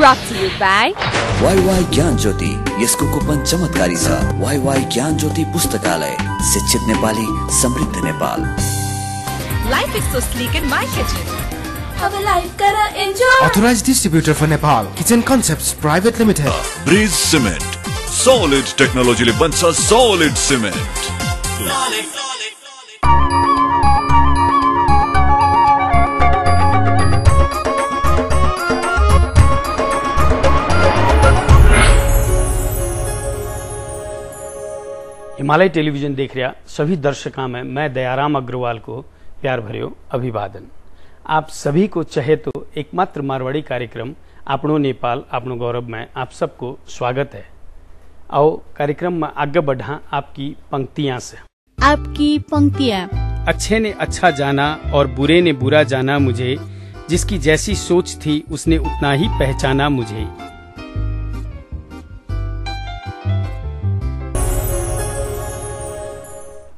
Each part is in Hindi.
brought to you by YY ज्ञान ज्योति। यसको कुपन चमत्कारी छ। YY ज्ञान ज्योति पुस्तकालय, शिक्षित नेपाली, समृद्ध Nepal. Life is so sleek in my kitchen. अब लाइफ करा enjoy. Authorized distributor for Nepal, Kitchen Concepts Private Limited. Breeze Cement, solid technology ले बन्छ solid cement. हिमालय टेलीविजन देख रहा सभी दर्शकों में मैं दयाराम अग्रवाल को प्यार भर्यो अभिवादन। आप सभी को चाहे तो एकमात्र मारवाड़ी कार्यक्रम आपनो नेपाल आपनो गौरव में आप सबको स्वागत है। आओ कार्यक्रम में आगे बढ़ा आपकी पंक्तियां से। आपकी पंक्तियां। अच्छे ने अच्छा जाना और बुरे ने बुरा जाना मुझे, जिसकी जैसी सोच थी उसने उतना ही पहचाना मुझे।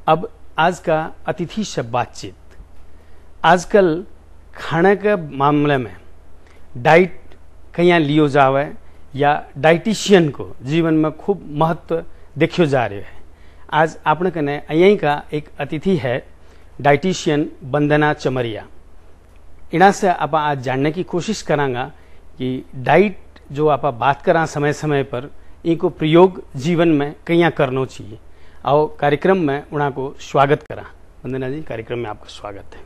अब आज का अतिथि से बातचीत। आजकल खाने के मामले में डाइट कहीं लियो जावे या डाइटिशियन को जीवन में खूब महत्व देखियो जा रहे है। आज आपने कने यहीं का एक अतिथि है डाइटिशियन वंदना चमरिया। इना से आप आज जानने की कोशिश करांगा कि डाइट जो आप बात करा समय समय पर इनको प्रयोग जीवन में कहीं करना चाहिए। आओ कार्यक्रम में उन्हें को स्वागत करा। वंदना जी, कार्यक्रम में आपका स्वागत है।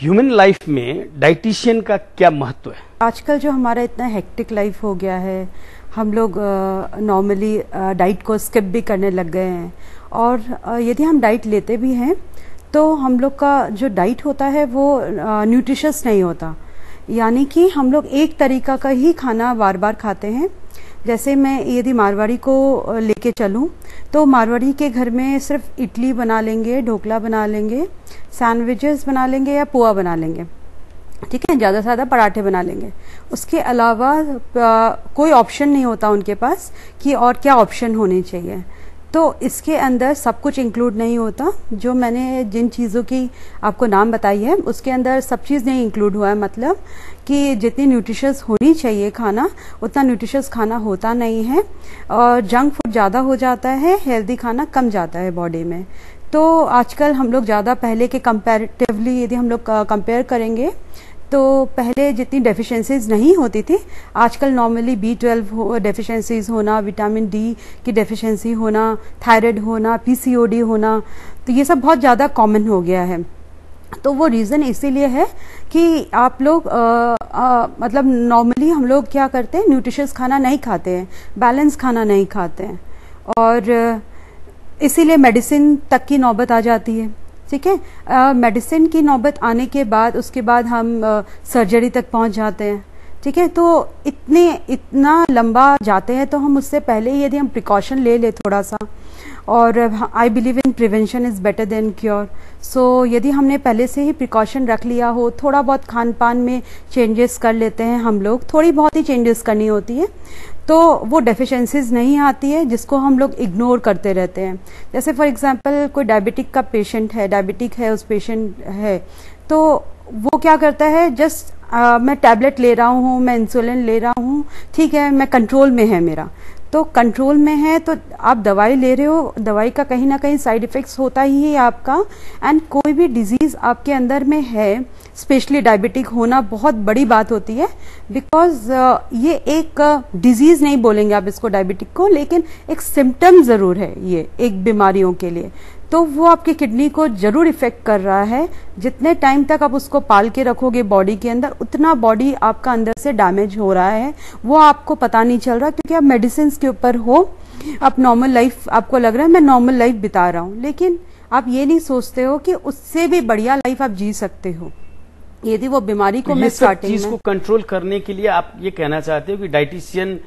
ह्यूमन लाइफ में डाइटिशियन का क्या महत्व है? आजकल जो हमारा इतना हेक्टिक लाइफ हो गया है, हम लोग नॉर्मली डाइट को स्किप भी करने लग गए हैं। और यदि हम डाइट लेते भी हैं तो हम लोग का जो डाइट होता है वो न्यूट्रिशियस नहीं होता। यानी कि हम लोग एक तरीका का ही खाना बार बार खाते हैं। जैसे मैं यदि मारवाड़ी को लेके चलूं तो मारवाड़ी के घर में सिर्फ इडली बना लेंगे, ढोकला बना लेंगे, सैंडविचेस बना लेंगे या पोहा बना लेंगे, ठीक है, ज़्यादा से ज़्यादा पराठे बना लेंगे। उसके अलावा कोई ऑप्शन नहीं होता उनके पास कि और क्या ऑप्शन होने चाहिए। तो इसके अंदर सब कुछ इंक्लूड नहीं होता। जो मैंने जिन चीज़ों की आपको नाम बताई है उसके अंदर सब चीज़ नहीं इंक्लूड हुआ है। मतलब कि जितनी न्यूट्रिशियस होनी चाहिए खाना उतना न्यूट्रिशियस खाना होता नहीं है और जंक फूड ज़्यादा हो जाता है, हेल्दी खाना कम जाता है बॉडी में। तो आजकल हम लोग ज़्यादा पहले के कंपैरेटिवली यदि हम लोग कंपेयर करेंगे तो पहले जितनी डेफिशिएंसीज नहीं होती थी, आजकल नॉर्मली B12 डेफिशिएंसीज होना, विटामिन डी की डेफिशिएंसी होना, थायराइड होना, PCOD होना, तो ये सब बहुत ज़्यादा कॉमन हो गया है। तो वो रीज़न इसीलिए है कि आप लोग मतलब नॉर्मली हम लोग क्या करते हैं, न्यूट्रिशियस खाना नहीं खाते हैं, बैलेंस खाना नहीं खाते हैं और इसीलिए मेडिसिन तक की नौबत आ जाती है। ठीक है, मेडिसिन की नौबत आने के बाद उसके बाद हम सर्जरी तक पहुंच जाते हैं। ठीक है, तो इतना लंबा जाते हैं तो हम उससे पहले ही यदि हम प्रिकॉशन ले ले थोड़ा सा, और I believe in prevention is better than cure. So यदि हमने पहले से ही प्रिकॉशन रख लिया हो, थोड़ा बहुत खान पान में चेंजेस कर लेते हैं हम लोग, थोड़ी बहुत ही चेंजेस करनी होती है, तो वो डेफिशिएंसीज नहीं आती है जिसको हम लोग इग्नोर करते रहते हैं। जैसे फॉर एग्जांपल कोई डायबिटिक का पेशेंट है, डायबिटिक है, उस पेशेंट है तो वो क्या करता है, जस्ट मैं टैबलेट ले रहा हूँ, मैं इंसुलिन ले रहा हूँ, ठीक है, मैं कंट्रोल में है मेरा, तो कंट्रोल में है तो आप दवाई ले रहे हो, दवाई का कहीं ना कहीं साइड इफेक्ट्स होता ही है आपका। एंड कोई भी डिजीज आपके अंदर में है, स्पेशली डायबिटिक होना बहुत बड़ी बात होती है, बिकॉज ये एक डिजीज नहीं बोलेंगे आप इसको डायबिटिक को, लेकिन एक सिम्टम जरूर है ये एक बीमारियों के लिए। तो वो आपकी किडनी को जरूर इफेक्ट कर रहा है। जितने टाइम तक आप उसको पाल के रखोगे बॉडी के अंदर, उतना बॉडी आपका अंदर से डैमेज हो रहा है, वो आपको पता नहीं चल रहा क्योंकि आप मेडिसिन के ऊपर हो। आप नॉर्मल लाइफ, आपको लग रहा है मैं नॉर्मल लाइफ बिता रहा हूँ, लेकिन आप ये नहीं सोचते हो कि उससे भी बढ़िया लाइफ आप जी सकते हो यदि वो बीमारी को मैं स्टार्टिंग में। चीज को कंट्रोल करने के लिए आप ये कहना चाहते हो कि डाइटिशियन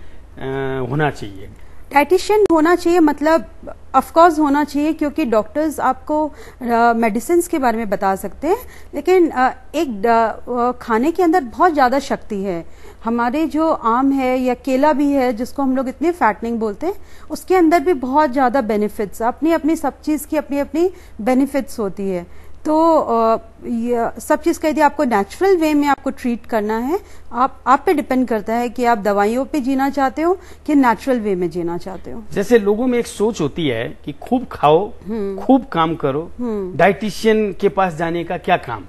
होना चाहिए? डाइटिशियन होना चाहिए, मतलब ऑफ कोर्स होना चाहिए, क्योंकि डॉक्टर्स आपको मेडिसिन के बारे में बता सकते हैं, लेकिन एक खाने के अंदर बहुत ज्यादा शक्ति है। हमारे जो आम है या केला भी है जिसको हम लोग इतने फैटनिंग बोलते हैं, उसके अंदर भी बहुत ज्यादा बेनिफिट्स, अपनी अपनी सब चीज की अपनी अपनी बेनिफिट्स होती है। तो ये सब चीज़ का यदि आपको नेचुरल वे में आपको ट्रीट करना है, आप पे डिपेंड करता है कि आप दवाइयों पे जीना चाहते हो कि नेचुरल वे में जीना चाहते हो। जैसे लोगों में एक सोच होती है कि खूब खाओ, खूब काम करो, डाइटिशियन के पास जाने का क्या काम,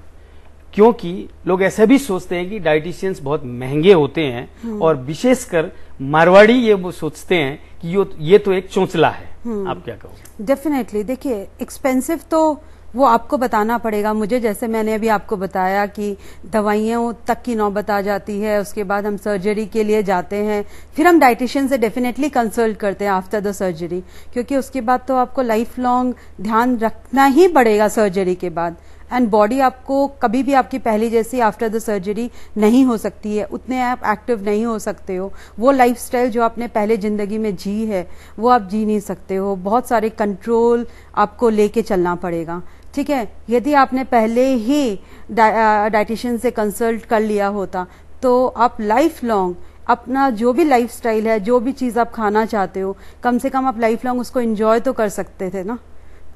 क्योंकि लोग ऐसा भी सोचते हैं कि डाइटिशियंस बहुत महंगे होते हैं और विशेषकर मारवाड़ी ये वो सोचते हैं कि ये तो एक चोंचला है। आप क्या कहोगे? डेफिनेटली, देखिए एक्सपेंसिव तो वो आपको बताना पड़ेगा मुझे, जैसे मैंने अभी आपको बताया कि दवाइयों तक की नौबत आ जाती है, उसके बाद हम सर्जरी के लिए जाते हैं, फिर हम डाइटिशियन से डेफिनेटली कंसल्ट करते हैं आफ्टर द सर्जरी, क्योंकि उसके बाद तो आपको लाइफ लॉन्ग ध्यान रखना ही पड़ेगा सर्जरी के बाद। एंड बॉडी आपको कभी भी आपकी पहली जैसी आफ्टर द सर्जरी नहीं हो सकती है, उतने आप एक्टिव नहीं हो सकते हो, वो लाइफस्टाइल जो आपने पहले जिंदगी में जी है वो आप जी नहीं सकते हो, बहुत सारे कंट्रोल आपको लेके चलना पड़ेगा। ठीक है, यदि आपने पहले ही डाइटिशियन से कंसल्ट कर लिया होता तो आप लाइफ लॉन्ग अपना जो भी लाइफस्टाइल है, जो भी चीज आप खाना चाहते हो, कम से कम आप लाइफ लॉन्ग उसको एंजॉय तो कर सकते थे ना।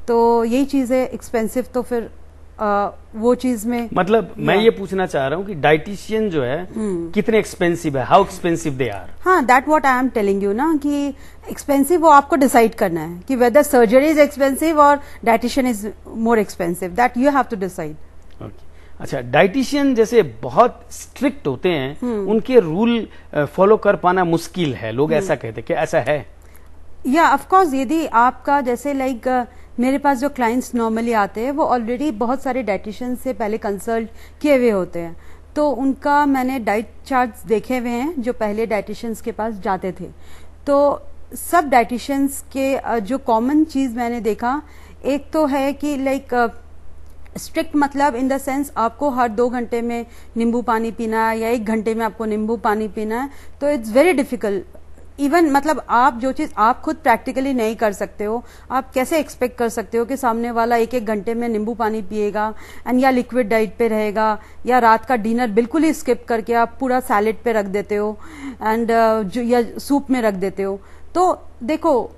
तो यही चीज है, एक्सपेंसिव तो फिर वो चीज में मतलब मैं ये पूछना चाह रहा हूँ कि डाइटिशियन जो है कितने एक्सपेंसिव है, हाउ एक्सपेंसिव दे आर। हाँ, that what I am telling you ना कि एक्सपेंसिव वो आपको डिसाइड करना है कि वेदर सर्जरी इज एक्सपेंसिव और dietitian is more expensive, that you have to decide. अच्छा, डाइटिशियन जैसे बहुत स्ट्रिक्ट होते हैं, उनके रूल फॉलो कर पाना मुश्किल है, लोग ऐसा कहते हैं, क्या ऐसा है? या ऑफ कोर्स, यदि आपका जैसे लाइक मेरे पास जो क्लाइंट्स नॉर्मली आते हैं वो ऑलरेडी बहुत सारे डाइटिशियन से पहले कंसल्ट किए हुए होते हैं, तो उनका मैंने डाइट चार्ट्स देखे हुए हैं जो पहले डाइटिशियंस के पास जाते थे। तो सब डाइटिशियंस के जो कॉमन चीज मैंने देखा, एक तो है कि लाइक स्ट्रिक्ट मतलब इन द सेंस आपको हर 2 घंटे में नींबू पानी पीना है या 1 घंटे में आपको नींबू पानी पीना है, तो इट्स वेरी डिफिकल्ट। इवन मतलब आप जो चीज आप खुद प्रैक्टिकली नहीं कर सकते हो, आप कैसे एक्सपेक्ट कर सकते हो कि सामने वाला 1-1 घंटे में नींबू पानी पिएगा एंड या लिक्विड डाइट पे रहेगा, या रात का डिनर बिल्कुल ही स्किप करके आप पूरा सैलेड पे रख देते हो एंड या सूप में रख देते हो। तो देखो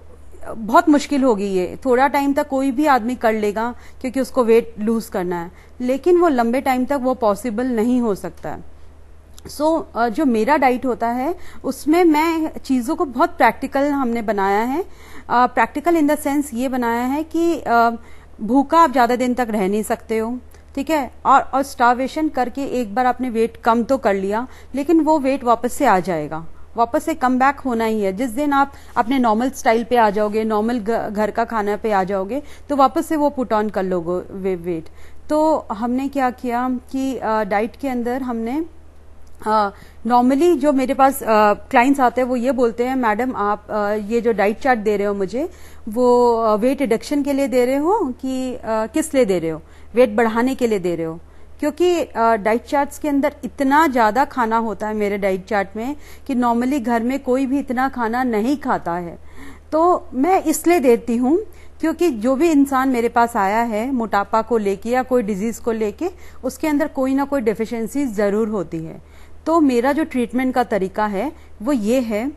बहुत मुश्किल होगी ये, थोड़ा टाइम तक कोई भी आदमी कर लेगा क्योंकि उसको वेट लूज करना है, लेकिन वो लंबे टाइम तक वो पॉसिबल नहीं हो सकता है। सो जो मेरा डाइट होता है उसमें मैं चीज़ों को बहुत प्रैक्टिकल हमने बनाया है। प्रैक्टिकल इन द सेंस ये बनाया है कि भूखा आप ज़्यादा दिन तक रह नहीं सकते हो, ठीक है, और स्टार्वेशन करके एक बार आपने वेट कम तो कर लिया, लेकिन वो वेट वापस से आ जाएगा, वापस से कम बैक होना ही है। जिस दिन आप अपने नॉर्मल स्टाइल पे आ जाओगे, नॉर्मल घर का खाना पे आ जाओगे, तो वापस से वो पुट ऑन कर लोगे वेट। तो हमने क्या किया कि डाइट के अंदर हमने नॉर्मली जो मेरे पास क्लाइंट्स आते हैं वो ये बोलते हैं, मैडम आप ये जो डाइट चार्ट दे रहे हो मुझे, वो वेट रिडक्शन के लिए दे रहे हो कि किस लिए दे रहे हो, वेट बढ़ाने के लिए दे रहे हो? क्योंकि डाइट चार्ट्स के अंदर इतना ज्यादा खाना होता है मेरे डाइट चार्ट में कि नॉर्मली घर में कोई भी इतना खाना नहीं खाता है। तो मैं इसलिए देती हूँ क्योंकि जो भी इंसान मेरे पास आया है मोटापा को लेके या कोई डिजीज को लेके, उसके अंदर कोई ना कोई डेफिशिएंसी जरूर होती है। तो मेरा जो ट्रीटमेंट का तरीका है वो ये है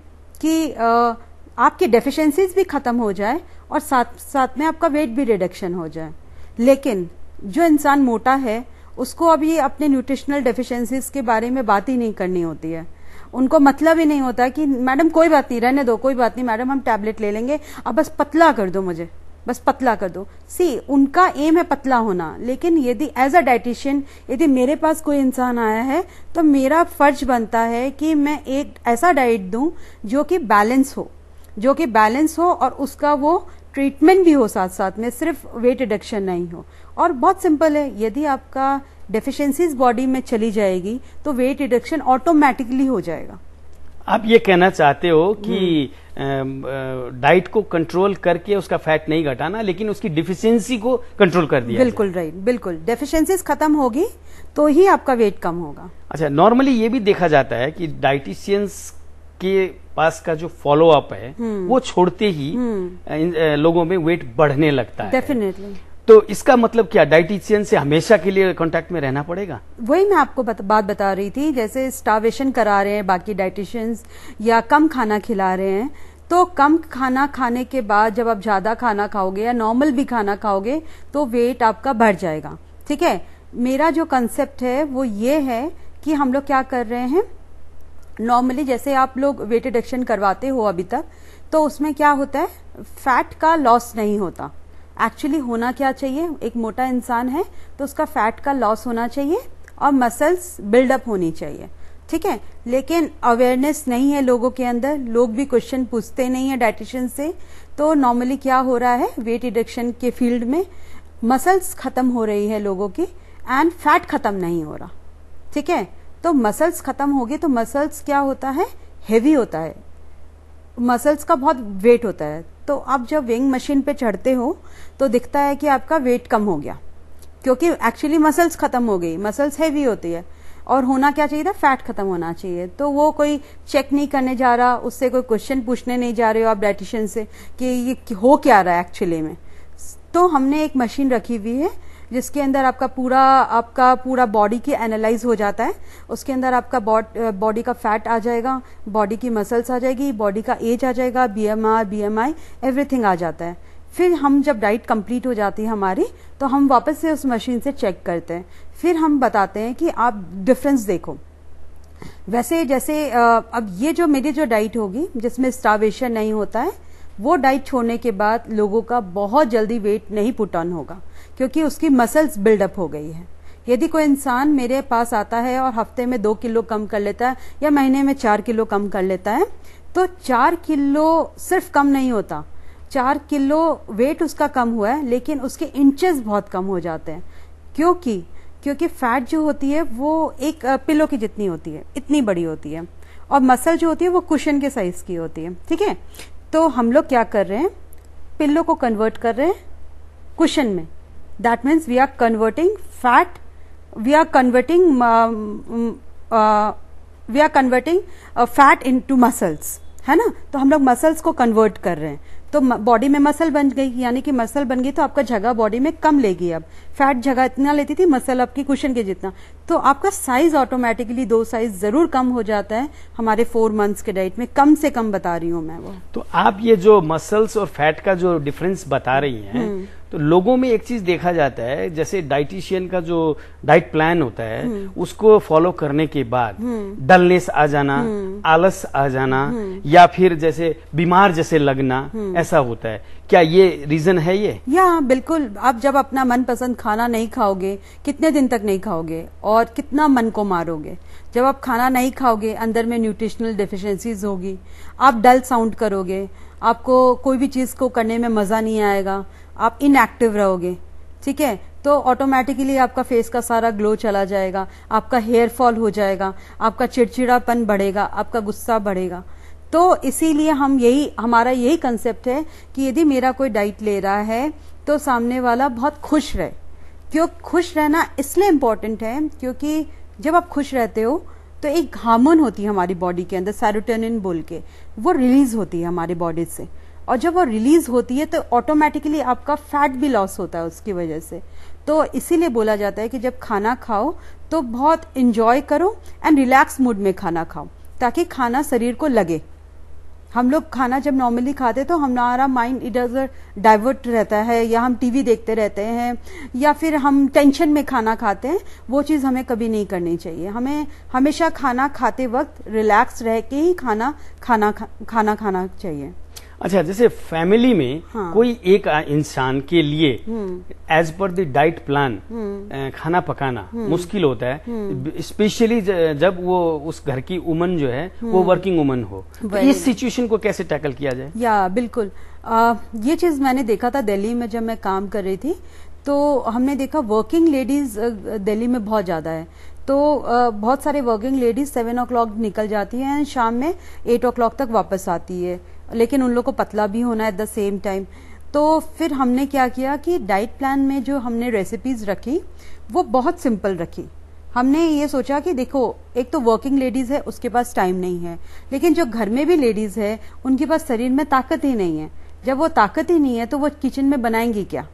कि आपकी डेफिशिएंसीज भी खत्म हो जाए और साथ साथ में आपका वेट भी रिडक्शन हो जाए। लेकिन जो इंसान मोटा है उसको अभी अपने न्यूट्रिशनल डेफिशिएंसीज के बारे में बात ही नहीं करनी होती है, उनको मतलब ही नहीं होता कि मैडम कोई बात नहीं, रहने दो, कोई बात नहीं मैडम, हम टैबलेट ले लेंगे, अब बस पतला कर दो मुझे, बस पतला कर दो। सी, उनका एम है पतला होना, लेकिन यदि एज अ डाइटिशियन यदि मेरे पास कोई इंसान आया है तो मेरा फर्ज बनता है कि मैं एक ऐसा डाइट दूं जो कि बैलेंस हो और उसका वो ट्रीटमेंट भी हो साथ साथ में, सिर्फ वेट रिडक्शन नहीं हो। और बहुत सिंपल है, यदि आपका डेफिशिएंसीज बॉडी में चली जाएगी तो वेट रिडक्शन ऑटोमेटिकली हो जाएगा। आप ये कहना चाहते हो कि डाइट को कंट्रोल करके उसका फैट नहीं घटाना, लेकिन उसकी डिफिशियंसी को कंट्रोल कर दिया। बिल्कुल राइट, बिल्कुल। डेफिशिएंसीज खत्म होगी तो ही आपका वेट कम होगा। अच्छा, नॉर्मली ये भी देखा जाता है कि डाइटिशियंस के पास का जो फॉलो अप है वो छोड़ते ही लोगों में वेट बढ़ने लगता है। डेफिनेटली। तो इसका मतलब क्या, डाइटिशियन से हमेशा के लिए कांटेक्ट में रहना पड़ेगा? वही मैं आपको बात बता रही थी, जैसे स्टार्वेशन करा रहे हैं बाकी डाइटिशियंस या कम खाना खिला रहे हैं, तो कम खाना खाने के बाद जब आप ज्यादा खाना खाओगे या नॉर्मल भी खाना खाओगे तो वेट आपका बढ़ जाएगा। ठीक है, मेरा जो कंसेप्ट है वो ये है कि हम लोग क्या कर रहे हैं, नॉर्मली जैसे आप लोग वेट रिडक्शन करवाते हो अभी तक, तो उसमें क्या होता है, फैट का लॉस नहीं होता। एक्चुअली होना क्या चाहिए, एक मोटा इंसान है तो उसका फैट का लॉस होना चाहिए और मसल्स बिल्डअप होनी चाहिए, ठीक है। लेकिन अवेयरनेस नहीं है लोगों के अंदर, लोग भी क्वेश्चन पूछते नहीं है डाइटिशियन से। तो नॉर्मली क्या हो रहा है, वेट रिडक्शन के फील्ड में मसल्स खत्म हो रही है लोगों की एंड फैट खत्म नहीं हो रहा, ठीक है। तो मसल्स खत्म होगी तो मसल्स क्या होता है, हेवी होता है, मसल्स का बहुत वेट होता है। तो आप जब वेइंग मशीन पे चढ़ते हो तो दिखता है कि आपका वेट कम हो गया, क्योंकि एक्चुअली मसल्स खत्म हो गई, मसल्स हेवी होती है और होना क्या चाहिए था, फैट खत्म होना चाहिए। तो वो कोई चेक नहीं करने जा रहा, उससे कोई क्वेश्चन पूछने नहीं जा रहे हो आप डाइटिशियन से कि ये हो क्या रहा है एक्चुअली में। तो हमने एक मशीन रखी हुई है जिसके अंदर आपका पूरा बॉडी की एनालाइज हो जाता है। उसके अंदर आपका बॉडी का फैट आ जाएगा, बॉडी की मसल्स आ जाएगी, बॉडी का एज आ जाएगा, BMI एवरीथिंग आ जाता है। फिर हम जब डाइट कंप्लीट हो जाती है हमारी, तो हम वापस से उस मशीन से चेक करते हैं, फिर हम बताते हैं कि आप डिफरेंस देखो। वैसे जैसे अब ये जो मेरी जो डाइट होगी जिसमें स्टार्वेशन नहीं होता है, वो डाइट छोड़ने के बाद लोगों का बहुत जल्दी वेट नहीं पुट ऑन होगा, क्योंकि उसकी मसल्स बिल्डअप हो गई है। यदि कोई इंसान मेरे पास आता है और हफ्ते में 2 किलो कम कर लेता है या महीने में 4 किलो कम कर लेता है, तो 4 किलो सिर्फ कम नहीं होता, 4 किलो वेट उसका कम हुआ है, लेकिन उसके इंचेस बहुत कम हो जाते हैं। क्योंकि फैट जो होती है वो एक पिलो की जितनी होती है, इतनी बड़ी होती है, और मसल जो होती है वो कुशन के साइज की होती है, ठीक है। तो हम लोग क्या कर रहे हैं, पिल्लो को कन्वर्ट कर रहे हैं कुशन में। That means we are converting fat, we are converting fat into muscles, है ना। तो हम लोग मसल्स को कन्वर्ट कर रहे हैं, तो बॉडी में मसल बन गई, यानी कि मसल बन गई तो आपका जगह बॉडी में कम लेगी। अब फैट जगह इतना लेती थी, मसल आपकी कुशन के जितना, तो आपका साइज ऑटोमेटिकली 2 साइज जरूर कम हो जाता है हमारे 4 मंथ्स के डाइट में, कम से कम बता रही हूं मैं वो। तो आप ये जो मसल्स और फैट का जो डिफरेंस बता रही हैं, तो लोगों में एक चीज देखा जाता है, जैसे डाइटिशियन का जो डाइट प्लान होता है उसको फॉलो करने के बाद डलनेस आ जाना, आलस आ जाना, या फिर जैसे बीमार जैसे लगना, ऐसा होता है। क्या ये रीजन है ये? या बिल्कुल, आप जब अपना मनपसंद खाना नहीं खाओगे, कितने दिन तक नहीं खाओगे और कितना मन को मारोगे। जब आप खाना नहीं खाओगे, अंदर में न्यूट्रिशनल डेफिशिएंसीज होगी, आप डल साउंड करोगे, आपको कोई भी चीज को करने में मजा नहीं आएगा, आप इनएक्टिव रहोगे, ठीक है। तो ऑटोमेटिकली आपका फेस का सारा ग्लो चला जाएगा, आपका हेयर फॉल हो जाएगा, आपका चिड़चिड़ापन बढ़ेगा, आपका गुस्सा बढ़ेगा। तो इसीलिए हमारा यही कंसेप्ट है कि यदि मेरा कोई डाइट ले रहा है तो सामने वाला बहुत खुश रहे। क्यों खुश रहना इसलिए इम्पोर्टेंट है, क्योंकि जब आप खुश रहते हो तो एक हार्मोन होती है हमारी बॉडी के अंदर, सेरोटोनिन बोल के, वो रिलीज होती है हमारी बॉडी से, और जब वो रिलीज होती है तो ऑटोमेटिकली आपका फैट भी लॉस होता है उसकी वजह से। तो इसीलिए बोला जाता है कि जब खाना खाओ तो बहुत इंजॉय करो एंड रिलैक्स मूड में खाना खाओ, ताकि खाना शरीर को लगे। हम लोग खाना जब नॉर्मली खाते तो हमारा माइंड इधर डाइवर्ट रहता है, या हम टीवी देखते रहते हैं, या फिर हम टेंशन में खाना खाते हैं। वो चीज हमें कभी नहीं करनी चाहिए। हमें हमेशा खाना खाते वक्त रिलैक्स रह के ही खाना खाना चाहिए। अच्छा, जैसे फैमिली में कोई एक इंसान के लिए as per the diet plan खाना पकाना मुश्किल होता है, स्पेशली जब वो उस घर की वुमन जो है वो वर्किंग वुमन हो, तो इस सिचुएशन को कैसे टैकल किया जाए? या बिल्कुल, ये चीज मैंने देखा था दिल्ली में जब मैं काम कर रही थी, तो हमने देखा वर्किंग लेडीज दिल्ली में बहुत ज्यादा है। तो बहुत सारे वर्किंग लेडीज 7 o'clock निकल जाती हैं, शाम में 8 o'clock तक वापस आती है, लेकिन उन लोग को पतला भी होना है एट द सेम टाइम। तो फिर हमने क्या किया कि डाइट प्लान में जो हमने रेसिपीज रखी वो बहुत सिंपल रखी। हमने ये सोचा कि देखो, एक तो वर्किंग लेडीज है, उसके पास टाइम नहीं है, लेकिन जो घर में भी लेडीज है उनके पास शरीर में ताकत ही नहीं है। जब वो ताकत ही नहीं है तो वो किचन में बनाएंगी क्या,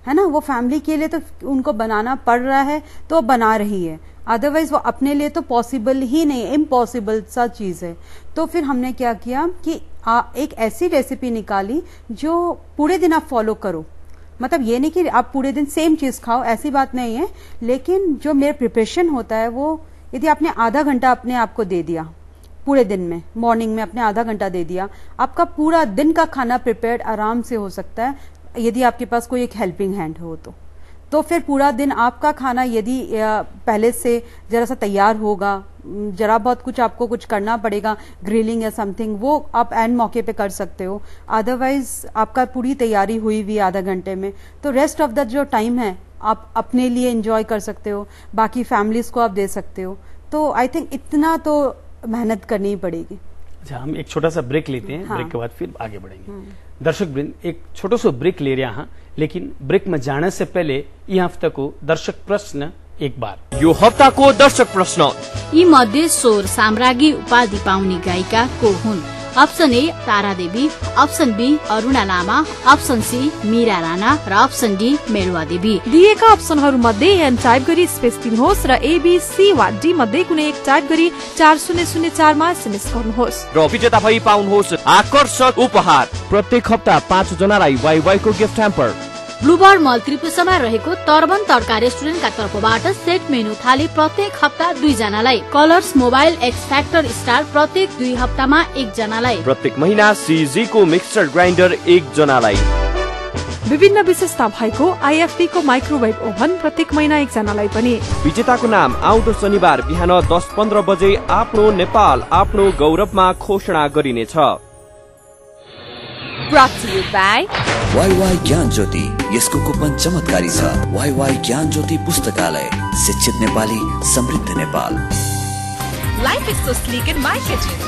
है ना। वो फैमिली के लिए तो उनको बनाना पड़ रहा है तो बना रही है, अदरवाइज वो अपने लिए तो पॉसिबल ही नहीं, इम्पॉसिबल सा चीज है। तो फिर हमने क्या किया कि एक ऐसी रेसिपी निकाली जो पूरे दिन आप फॉलो करो, मतलब ये नहीं कि आप पूरे दिन सेम चीज खाओ, ऐसी बात नहीं है, लेकिन जो मेरा प्रिपरेशन होता है वो यदि आपने आधा घंटा अपने आप को दे दिया पूरे दिन में, मॉर्निंग में आपने आधा घंटा दे दिया, आपका पूरा दिन का खाना प्रिपेयर्ड आराम से हो सकता है यदि आपके पास कोई एक हेल्पिंग हैंड हो तो फिर पूरा दिन आपका खाना यदि पहले से जरा सा तैयार होगा, जरा बहुत कुछ आपको कुछ करना पड़ेगा, ग्रिलिंग या समथिंग, वो आप एंड मौके पे कर सकते हो। अदरवाइज आपका पूरी तैयारी हुई हुई आधा घंटे में, तो रेस्ट ऑफ द जो टाइम है आप अपने लिए एंजॉय कर सकते हो, बाकी फैमिलीज को आप दे सकते हो। तो आई थिंक इतना तो मेहनत करनी ही पड़ेगी। अच्छा, हम एक छोटा सा ब्रेक लेते हैं। हाँ। ब्रेक के बाद फिर आगे बढ़ेंगे। दर्शक वृंद, एक छोटो सो ब्रेक ले रहा हाँ, लेकिन ब्रेक में जाने से पहले यह हफ्ता को दर्शक प्रश्न एक बार। यो हफ्ता को दर्शक प्रश्न यी मध्ये स्वर साम्राज्ञी उपाधि पाउने गायिका को हुन्? Option A Tara Devi, option B Aruna Lama, option C Meera Rana र अप्सन डी मेरुवा देवी। दिएका अप्सनहरू मध्ये एन टाइप गरी स्पेस दिनुहोस् र एबी सी वा डी मध्ये कुनै एक टाइप गरी 4004 मा एसएमएस गर्नुहोस् र विजेता भई पाउनुहोस् आकर्षक उपहार। प्रत्येक हप्ता 5 जनालाई वाइवाई को गिफ्ट ह्याम्पर। ब्लूबर्ड मल त्रिपुरामा रहेको तर्बन तड्का रेस्टुरेन्टका तर्फबाट सेट मेनु थाली प्रत्येक हप्ता 2 जनालाई। Colours mobile x factor star प्रत्येक 2 हप्तामा 1 जनालाई। प्रत्येक महिना सीजी को मिक्सर ग्राइन्डर 1 जनालाई। विभिन्न विशेषता भएको आईएफबी को माइक्रोवेभ ओभन प्रत्येक महिना 1 जनालाई पनि। विजेताको नाम आउँदो शनिबार बिहान 10:15 बजे आफ्नो नेपाल आफ्नो गौरवमा घोषणा गरिनेछ। Brought to you by WaiWai ज्ञान ज्योति, यसको कुपन चमत्कारी छ। वाईवाई ज्ञान ज्योति पुस्तकालय, शिक्षित नेपाली समृद्ध Nepal. Life is so sleek in my kitchen.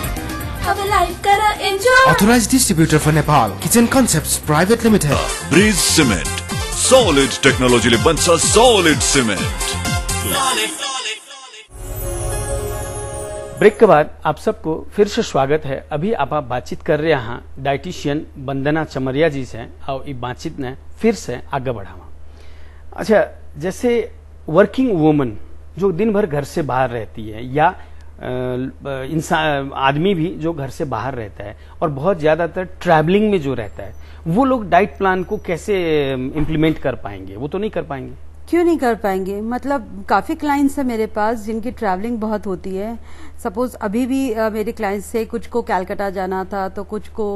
अब लाइफ करा enjoy. Authorized distributor for Nepal, Kitchen Concepts Private Limited. Bridge cement, solid टेक्नोलॉजीले बन्छ सॉलिड सिमेन्ट। ब्रेक के बाद आप सबको फिर से स्वागत है। अभी आप बातचीत कर रहे हैं डाइटिशियन वंदना चमरिया जी से, और ये बातचीत ने फिर से आगे बढ़ावा। अच्छा, जैसे वर्किंग वुमन जो दिन भर घर से बाहर रहती है, या इंसान आदमी भी जो घर से बाहर रहता है और बहुत ज्यादातर ट्रैवलिंग में जो रहता है, वो लोग डाइट प्लान को कैसे इम्प्लीमेंट कर पाएंगे? वो तो नहीं कर पाएंगे। क्यों नहीं कर पाएंगे? मतलब काफी क्लाइंट्स है मेरे पास जिनकी ट्रैवलिंग बहुत होती है। सपोज अभी भी मेरे क्लाइंट्स से कुछ को कैलकाटा जाना था, तो कुछ को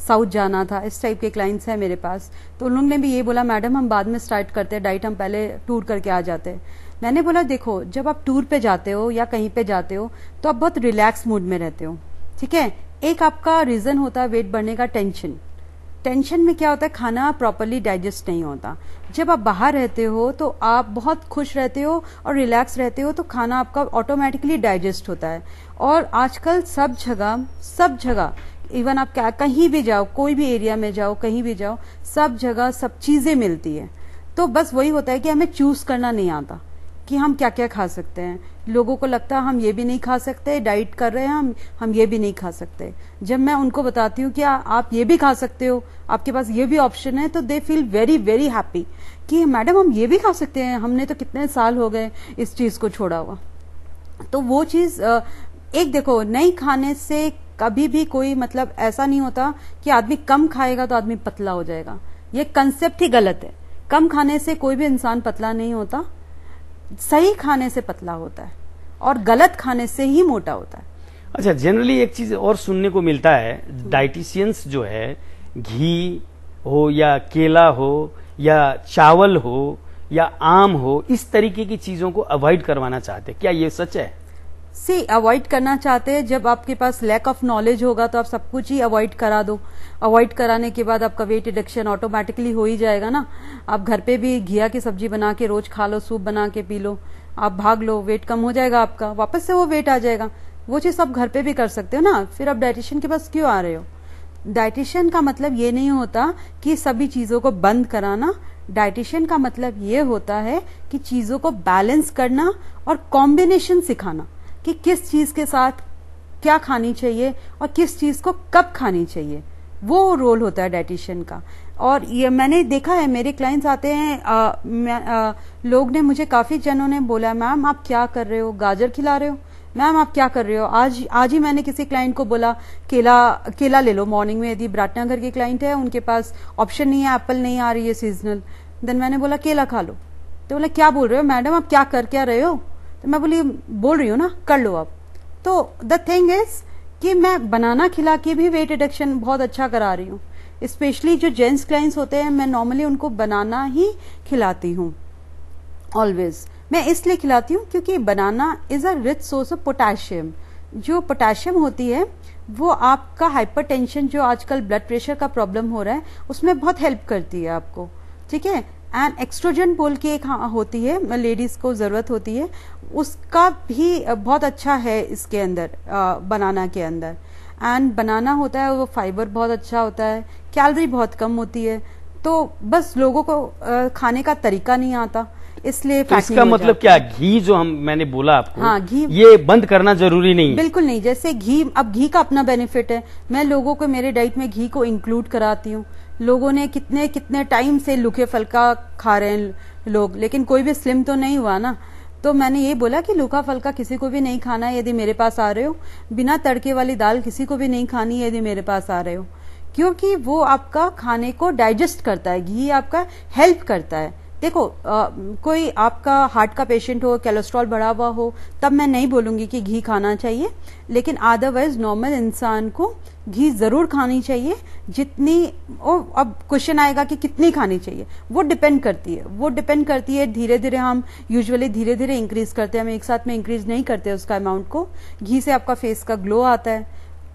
साउथ जाना था, इस टाइप के क्लाइंट्स हैं मेरे पास। तो उन लोगों ने भी ये बोला, मैडम हम बाद में स्टार्ट करते हैं डाइट, हम पहले टूर करके आ जाते हैं। मैंने बोला देखो, जब आप टूर पे जाते हो या कहीं पे जाते हो तो आप बहुत रिलैक्स मूड में रहते हो, ठीक है। एक आपका रीजन होता है वेट बढ़ने का, टेंशन में क्या होता है, खाना प्रॉपरली डाइजेस्ट नहीं होता। जब आप बाहर रहते हो तो आप बहुत खुश रहते हो और रिलैक्स रहते हो, तो खाना आपका ऑटोमेटिकली डाइजेस्ट होता है। और आजकल सब जगह इवन आप कहीं भी जाओ, कोई भी एरिया में जाओ, कहीं भी जाओ, सब जगह सब चीजें मिलती है। तो बस वही होता है कि हमें चूज करना नहीं आता कि हम क्या क्या खा सकते हैं। लोगों को लगता है हम ये भी नहीं खा सकते, डाइट कर रहे हैं हम ये भी नहीं खा सकते। जब मैं उनको बताती हूँ कि आप ये भी खा सकते हो, आपके पास ये भी ऑप्शन है, तो they feel very very happy कि मैडम हम ये भी खा सकते हैं, हमने तो कितने साल हो गए इस चीज को छोड़ा हुआ। तो वो चीज एक देखो, नहीं खाने से कभी भी कोई मतलब ऐसा नहीं होता कि आदमी कम खाएगा तो आदमी पतला हो जाएगा। ये कंसेप्ट ही गलत है। कम खाने से कोई भी इंसान पतला नहीं होता, सही खाने से पतला होता है और गलत खाने से ही मोटा होता है। अच्छा, जनरली एक चीज और सुनने को मिलता है, डाइटिशियंस जो है घी हो या केला हो या चावल हो या आम हो, इस तरीके की चीजों को अवॉइड करवाना चाहते हैं। क्या ये सच है? अवॉइड करना चाहते हैं। जब आपके पास लैक ऑफ नॉलेज होगा तो आप सब कुछ ही अवॉइड करा दो। अवॉइड कराने के बाद आपका वेट रिडक्शन ऑटोमेटिकली हो ही जाएगा ना। आप घर पे भी घिया की सब्जी बना के रोज खा लो, सूप बना के पी लो, आप भाग लो, वेट कम हो जाएगा आपका, वापस से वो वेट आ जाएगा। वो चीज आप घर पे भी कर सकते हो ना। फिर आप डाइटिशियन के पास क्यों आ रहे हो? डाइटिशियन का मतलब ये नहीं होता कि सभी चीजों को बंद कराना। डाइटिशियन का मतलब ये होता है कि चीजों को बैलेंस करना और कॉम्बिनेशन सिखाना कि किस चीज के साथ क्या खानी चाहिए और किस चीज को कब खानी चाहिए। वो रोल होता है डाइटिशियन का। और ये मैंने देखा है, मेरे क्लाइंट्स आते हैं, लोग ने मुझे, काफी जनों ने बोला, मैम आप क्या कर रहे हो, गाजर खिला रहे हो, मैम आप क्या कर रहे हो, आज ही मैंने किसी क्लाइंट को बोला केला ले लो मॉर्निंग में, यदि विराटनगर के क्लाइंट है उनके पास ऑप्शन नहीं है, एप्पल नहीं आ रही है सीजनल, देन मैंने बोला केला खा लो, तो बोला क्या बोल रहे हो मैडम, आप क्या कर क्या रहे हो, तो मैं बोल रही हूँ ना कर लो आप। तो द थिंग इज कि मैं बनाना खिला के भी वेट रिडक्शन बहुत अच्छा करा रही हूँ। स्पेशली जो जेंट्स क्लाइंट्स होते हैं मैं नॉर्मली उनको बनाना ही खिलाती हूँ ऑलवेज। मैं इसलिए खिलाती हूँ क्योंकि banana is a rich source of potassium. जो पोटेशियम होती है वो आपका हाइपरटेंशन, जो आजकल ब्लड प्रेशर का प्रॉब्लम हो रहा है, उसमें बहुत हेल्प करती है आपको, ठीक है। एंड एक्सट्रोजन बोल के एक होती है, लेडीज को जरूरत होती है, उसका भी बहुत अच्छा है इसके अंदर, बनाना के अंदर। एंड बनाना होता है वो फाइबर बहुत अच्छा होता है, कैलोरी बहुत कम होती है, तो बस लोगों को खाने का तरीका नहीं आता, इसलिए तो इसका मतलब क्या, घी जो मैंने बोला आपको, हाँ घी ये बंद करना जरूरी नहीं? बिल्कुल नहीं। जैसे घी, अब घी का अपना बेनिफिट है, मैं लोगों को मेरे डाइट में घी को इंक्लूड कराती हूँ। लोगों ने कितने कितने टाइम से लूखे फलका खा रहे हैं लोग, लेकिन कोई भी स्लिम तो नहीं हुआ ना। तो मैंने ये बोला कि लूखा फलका किसी को भी नहीं खाना है यदि मेरे पास आ रहे हो, बिना तड़के वाली दाल किसी को भी नहीं खानी है यदि मेरे पास आ रहे हो, क्योंकि वो आपका खाने को डाइजेस्ट करता है, घी आपका हेल्प करता है। देखो कोई आपका हार्ट का पेशेंट हो, कोलेस्ट्रॉल बढ़ा हुआ हो, तब मैं नहीं बोलूंगी कि घी खाना चाहिए, लेकिन अदरवाइज नॉर्मल इंसान को घी जरूर खानी चाहिए। जितनी अब क्वेश्चन आएगा कि कितनी खानी चाहिए, वो डिपेंड करती है धीरे धीरे हम यूजुअली धीरे धीरे इंक्रीज करते हैं, हम एक साथ में इंक्रीज नहीं करते उसका अमाउंट को। घी से आपका फेस का ग्लो आता है।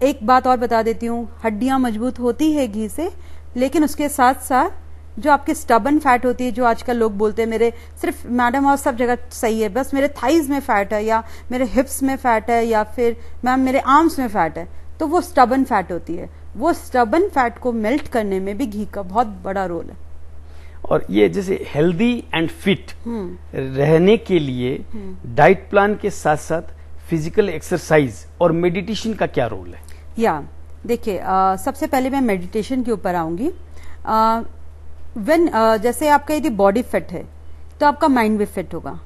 एक बात और बता देती हूँ, हड्डियां मजबूत होती है घी से, लेकिन उसके साथ साथ जो आपकी स्टबन फैट होती है, जो आजकल लोग बोलते हैं मेरे सिर्फ मैडम और सब जगह सही है, बस मेरे थाइज में फैट है या मेरे हिप्स में फैट है या फिर मैम मेरे आर्म्स में फैट है, तो वो स्टबन फैट होती है। वो स्टबन फैट को मेल्ट करने में भी घी का बहुत बड़ा रोल है। और ये जैसे हेल्दी एंड फिट रहने के लिए डाइट प्लान के साथ साथ फिजिकल एक्सरसाइज और मेडिटेशन का क्या रोल है? या देखिए, सबसे पहले मैं मेडिटेशन के ऊपर आऊंगी। जैसे आपका यदि बॉडी फिट है तो आपका माइंड भी फिट होगा।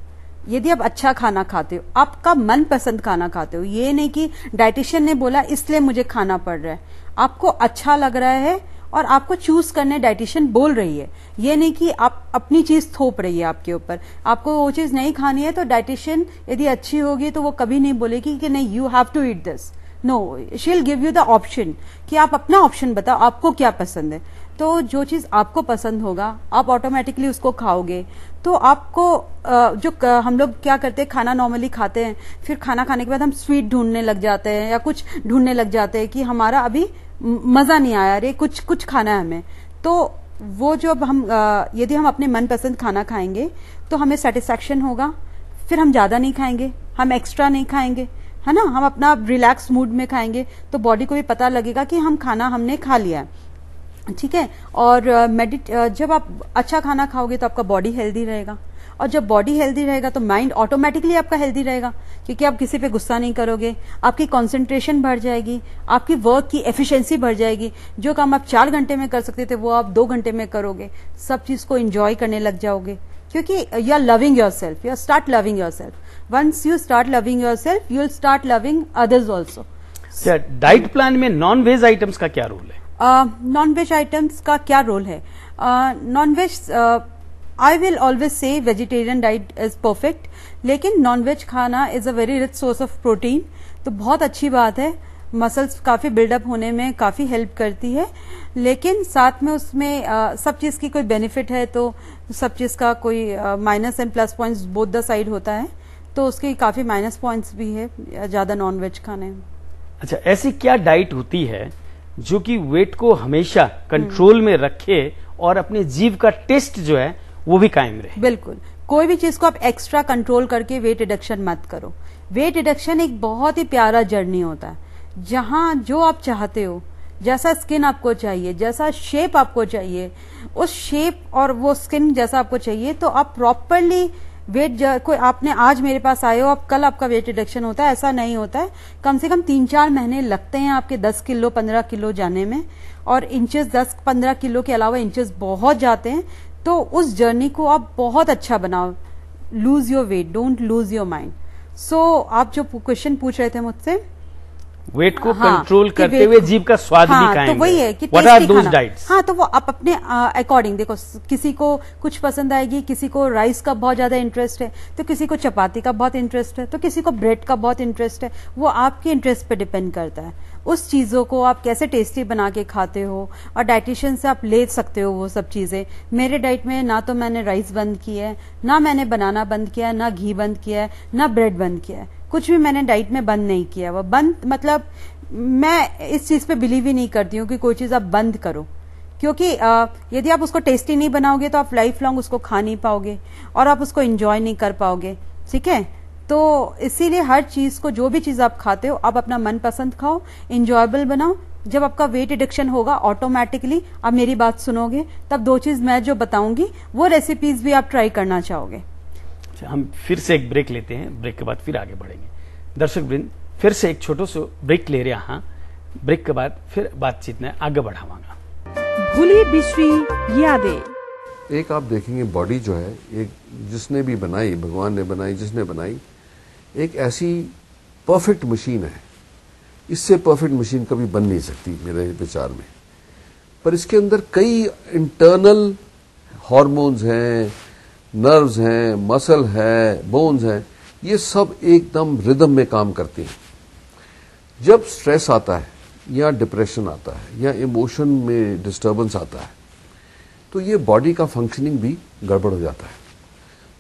यदि आप अच्छा खाना खाते हो, आपका मनपसंद खाना खाते हो, ये नहीं कि डाइटिशियन ने बोला इसलिए मुझे खाना पड़ रहा है, आपको अच्छा लग रहा है और आपको चूज करने डाइटिशियन बोल रही है, ये नहीं कि आप अपनी चीज थोप रही है आपके ऊपर। आपको वो चीज नहीं खानी है तो डाइटिशियन यदि अच्छी होगी तो वो कभी नहीं बोलेगी कि नहीं you have to eat this, no, she will give you the option कि आप अपना ऑप्शन बताओ आपको क्या पसंद है। तो जो चीज आपको पसंद होगा आप ऑटोमेटिकली उसको खाओगे। तो आपको जो हम लोग क्या करते हैं, खाना नॉर्मली खाते हैं, फिर खाना खाने के बाद हम स्वीट ढूंढने लग जाते हैं या कुछ ढूंढने लग जाते हैं कि हमारा अभी मजा नहीं आया, अरे कुछ खाना है हमें। तो वो जो हम यदि हम अपने मनपसंद खाना खाएंगे तो हमें सेटिस्फैक्शन होगा, फिर हम ज्यादा नहीं खाएंगे, हम एक्स्ट्रा नहीं खाएंगे, है ना, हम अपना रिलैक्स मूड में खाएंगे, तो बॉडी को भी पता लगेगा कि हम खाना हमने खा लिया है, ठीक है। और जब आप अच्छा खाना खाओगे तो आपका बॉडी हेल्दी रहेगा, और जब बॉडी हेल्दी रहेगा तो माइंड ऑटोमेटिकली आपका हेल्दी रहेगा, क्योंकि आप किसी पे गुस्सा नहीं करोगे, आपकी कंसंट्रेशन बढ़ जाएगी, आपकी वर्क की एफिशिएंसी बढ़ जाएगी। जो काम आप 4 घंटे में कर सकते थे वो आप 2 घंटे में करोगे, सब चीज को एंजॉय करने लग जाओगे, क्योंकि you are loving yourself, you start loving yourself. Once you start loving yourself you will start loving others also. Diet plan में नॉन वेज आइटम्स का क्या रोल है? नॉन वेज आइटम्स का क्या रोल है? Non ways I will always say vegetarian diet is perfect, लेकिन नॉन वेज खाना is a very rich source of protein, तो बहुत अच्छी बात है, मसल्स काफी बिल्डअप होने में काफी हेल्प करती है, लेकिन साथ में उसमें सब चीज की कोई बेनिफिट है तो सब चीज का कोई minus and plus points both the side होता है, तो उसके काफी माइनस पॉइंट्स भी है ज्यादा नॉन वेज खाने में। अच्छा, ऐसी क्या डाइट होती है जो कि वेट को हमेशा कंट्रोल में रखे और अपने जीभ का टेस्ट जो है वो भी कायम रहे? बिल्कुल, कोई भी चीज को आप एक्स्ट्रा कंट्रोल करके वेट रिडक्शन मत करो। वेट रिडक्शन एक बहुत ही प्यारा जर्नी होता है, जहां जो आप चाहते हो, जैसा स्किन आपको चाहिए, जैसा शेप आपको चाहिए, उस शेप और वो स्किन जैसा आपको चाहिए, तो आप प्रॉपरली वेट कोई आपने आज मेरे पास आए हो अब कल आपका वेट रिडक्शन होता है, ऐसा नहीं होता है। कम से कम 3-4 महीने लगते हैं आपके 10 किलो 15 किलो जाने में, और इंचेस 10-15 किलो के अलावा इंचेस बहुत जाते हैं। तो उस जर्नी को आप बहुत अच्छा बनाओ। Lose your weight, don't lose your mind. So आप जो क्वेश्चन पूछ रहे थे मुझसे, वेट को कंट्रोल करते हुए जीभ का स्वाद भी कायम तो वही है कि What are टेस्टी those खाना। diets? हाँ, तो वो आप अपने अकॉर्डिंग देखो, किसी को कुछ पसंद आएगी, किसी को राइस का बहुत ज्यादा इंटरेस्ट है, तो किसी को चपाती का बहुत इंटरेस्ट है, तो किसी को ब्रेड का बहुत इंटरेस्ट है। वो आपके इंटरेस्ट पे डिपेंड करता है। उस चीजों को आप कैसे टेस्टी बना के खाते हो, और डाइटिशियन से आप ले सकते हो वो सब चीजें। मेरे डाइट में ना तो मैंने राइस बंद की है, ना मैंने बनाना बंद किया है, ना घी बंद किया है, ना ब्रेड बंद किया है। कुछ भी मैंने डाइट में बंद नहीं किया। वो बंद मतलब मैं इस चीज पे बिलीव ही नहीं करती हूँ कि कोई चीज आप बंद करो, क्योंकि यदि आप उसको टेस्टी नहीं बनाओगे तो आप लाइफ लॉन्ग उसको खा नहीं पाओगे और आप उसको एंजॉय नहीं कर पाओगे। ठीक है, तो इसीलिए हर चीज को, जो भी चीज आप खाते हो, आप अपना मन पसंद खाओ, इंजॉयबल बनाओ। जब आपका वेट रिडक्शन होगा ऑटोमेटिकली, आप मेरी बात सुनोगे, तब दो चीज मैं जो बताऊंगी वो रेसिपीज भी आप ट्राई करना चाहोगे। हम फिर से एक ब्रेक लेते हैं, ब्रेक के बाद फिर आगे बढ़ेंगे। दर्शक वृंद, फिर से एक छोटो सो ब्रेक ले रहे हैं। ब्रेक के बाद फिर बातचीत ने आगे बढ़ावांगा। भूली बिछड़ी यादें। एक आप देखेंगे बॉडी जो है, एक जिसने भी बनाई, भगवान ने बनाई, जिसने बनाई, एक ऐसी परफेक्ट मशीन है। इससे परफेक्ट मशीन कभी बन नहीं सकती मेरे विचार में। पर इसके अंदर कई इंटरनल हार्मोन्स हैं, नर्व्स हैं, मसल है, बोन्स हैं, ये सब एकदम रिदम में काम करती हैं। जब स्ट्रेस आता है या डिप्रेशन आता है या इमोशन में डिस्टर्बेंस आता है, तो ये बॉडी का फंक्शनिंग भी गड़बड़ हो जाता है।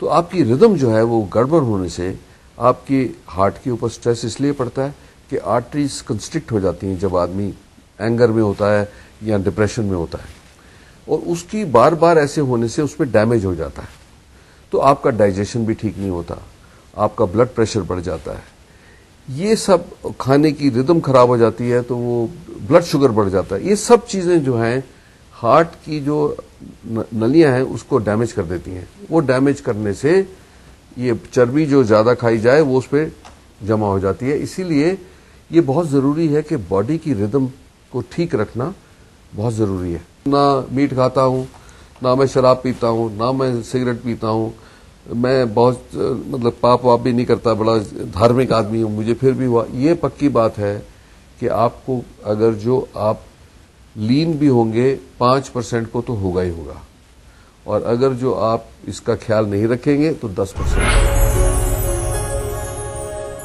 तो आपकी रिदम जो है वो गड़बड़ होने से आपके हार्ट के ऊपर स्ट्रेस इसलिए पड़ता है कि आर्टरीज कंस्ट्रिक्ट हो जाती हैं जब आदमी एंगर में होता है या डिप्रेशन में होता है, और उसकी बार बार ऐसे होने से उसमें डैमेज हो जाता है। तो आपका डाइजेशन भी ठीक नहीं होता, आपका ब्लड प्रेशर बढ़ जाता है, ये सब खाने की रिदम खराब हो जाती है, तो वो ब्लड शुगर बढ़ जाता है। ये सब चीजें जो हैं हार्ट की जो नलियां हैं उसको डैमेज कर देती हैं। वो डैमेज करने से ये चर्बी जो ज्यादा खाई जाए वो उस पर जमा हो जाती है। इसीलिए ये बहुत जरूरी है कि बॉडी की रिदम को ठीक रखना बहुत जरूरी है। ना मीट खाता हूं, ना मैं शराब पीता हूं, ना मैं सिगरेट पीता हूं, मैं बहुत मतलब पाप वाप भी नहीं करता, बड़ा धार्मिक आदमी हूं, मुझे फिर भी हुआ। ये पक्की बात है कि आपको अगर जो आप लीन भी होंगे 5% को तो होगा ही होगा, और अगर जो आप इसका ख्याल नहीं रखेंगे तो 10%।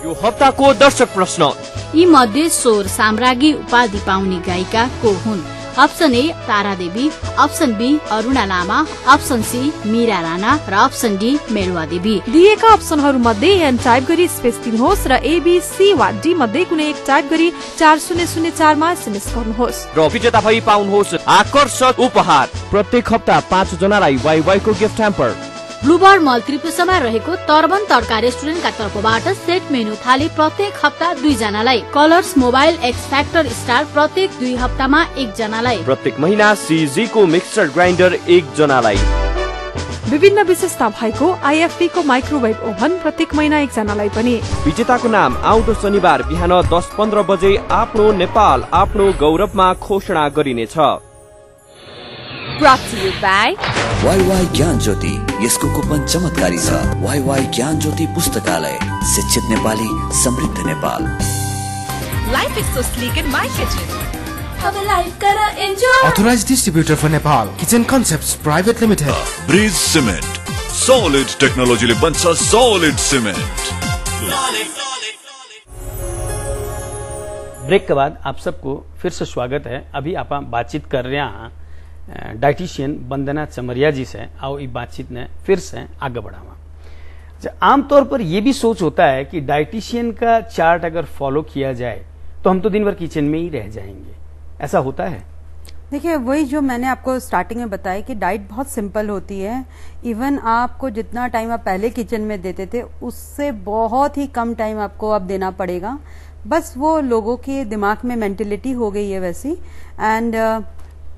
यो हप्ताको दर्शक प्रश्न। यी मध्ये स्वर साम्राज्ञी उपाधि पाउने गायिका को हुन्? Option A Tara Devi, option B Aruna Lama, option C Meera Rana र अप्सन डी मेलवा देवी। दिएका अप्सनहरू मध्ये एन टाइप गरी स्पेस दिनुहोस् र एबीसी वा डी मध्ये कुनै एक टाइप गरी 4004 मा एसएमएस गर्नुहोस् र विजेता भई पाउनुहोस् आकर्षक उपहार। प्रत्येक हप्ता 5 जनालाई वाइवाई को गिफ्ट ह्याम्पर। ब्लूबर्ड मल त्रिपुसमा रहेको तर्बन तड्का रेस्टुरेन्टका तर्फबाट सेट मेनु थाली प्रत्येक हप्ता 2 जनालाई। Colours mobile x factor star प्रत्येक 2 हप्तामा 1 जनालाई। प्रत्येक महिना सीजी को मिक्सर ग्राइन्डर 1 जनालाई। विभिन्न विशेषता भएको आईएफबी को माइक्रोवेभ ओभन प्रत्येक महिना 1 जनालाई पनि। विजेताको नाम आउँदो शनिबार बिहान 10:15 बजे आफ्नो नेपाल आफ्नो गौरवमा घोषणा गरिनेछ। Brought to you by WaiWai ज्ञान ज्योति, यसको कुपन चमत्कारी छ। वाईवाई ज्ञान ज्योति पुस्तकालय, शिक्षित नेपाली, समृद्ध Nepal. Life is so sleek in my kitchen. अब लाइफ करा enjoy. Authorized distributor for Nepal, Kitchen Concepts Private Limited. Bridge cement, solid टेक्नोलॉजीले बन्छ सॉलिड सिमेन्ट। ब्रेक के बाद आप सबको फिर से स्वागत है। अभी आप बातचीत कर रहे हैं डाइटिशियन वंदना चमरिया जी से। आओ इस बातचीत ने फिर से आगे बढ़ावा। आमतौर पर यह भी सोच होता है कि डाइटिशियन का चार्ट अगर फॉलो किया जाए तो हम तो दिन भर किचन में ही रह जाएंगे, ऐसा होता है? देखिए, वही जो मैंने आपको स्टार्टिंग में बताया कि डाइट बहुत सिंपल होती है। इवन आपको जितना टाइम आप पहले किचन में देते थे उससे बहुत ही कम टाइम आपको अब देना पड़ेगा। बस वो लोगों के दिमाग में मेंटेलिटी हो गई है वैसी। एंड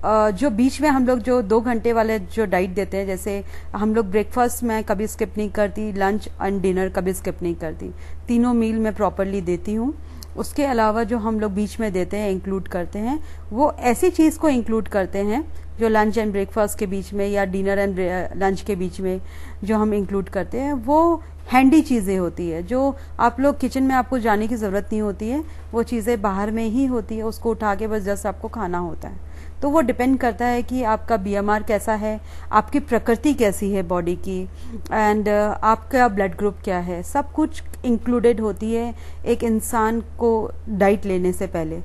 जो बीच में हम लोग जो 2 घंटे वाले जो डाइट देते हैं, जैसे हम लोग ब्रेकफास्ट में कभी स्किप नहीं करती, लंच एंड डिनर कभी स्किप नहीं करती, तीनों मील मैं प्रॉपरली देती हूँ। उसके अलावा जो हम लोग बीच में देते हैं, इंक्लूड करते हैं, वो ऐसी चीज़ को इंक्लूड करते हैं जो लंच एंड ब्रेकफास्ट के बीच में या डिनर एंड लंच के बीच में जो हम इंक्लूड करते हैं, वो हैंडी चीज़ें होती है जो आप लोग किचन में आपको जाने की ज़रूरत नहीं होती है, वो चीज़ें बाहर में ही होती है, उसको उठा के बस जस्ट आपको खाना होता है। तो वो डिपेंड करता है कि आपका BMR कैसा है, आपकी प्रकृति कैसी है बॉडी की, एंड आपका ब्लड ग्रुप क्या है, सब कुछ इंक्लूडेड होती है एक इंसान को डाइट लेने से पहले।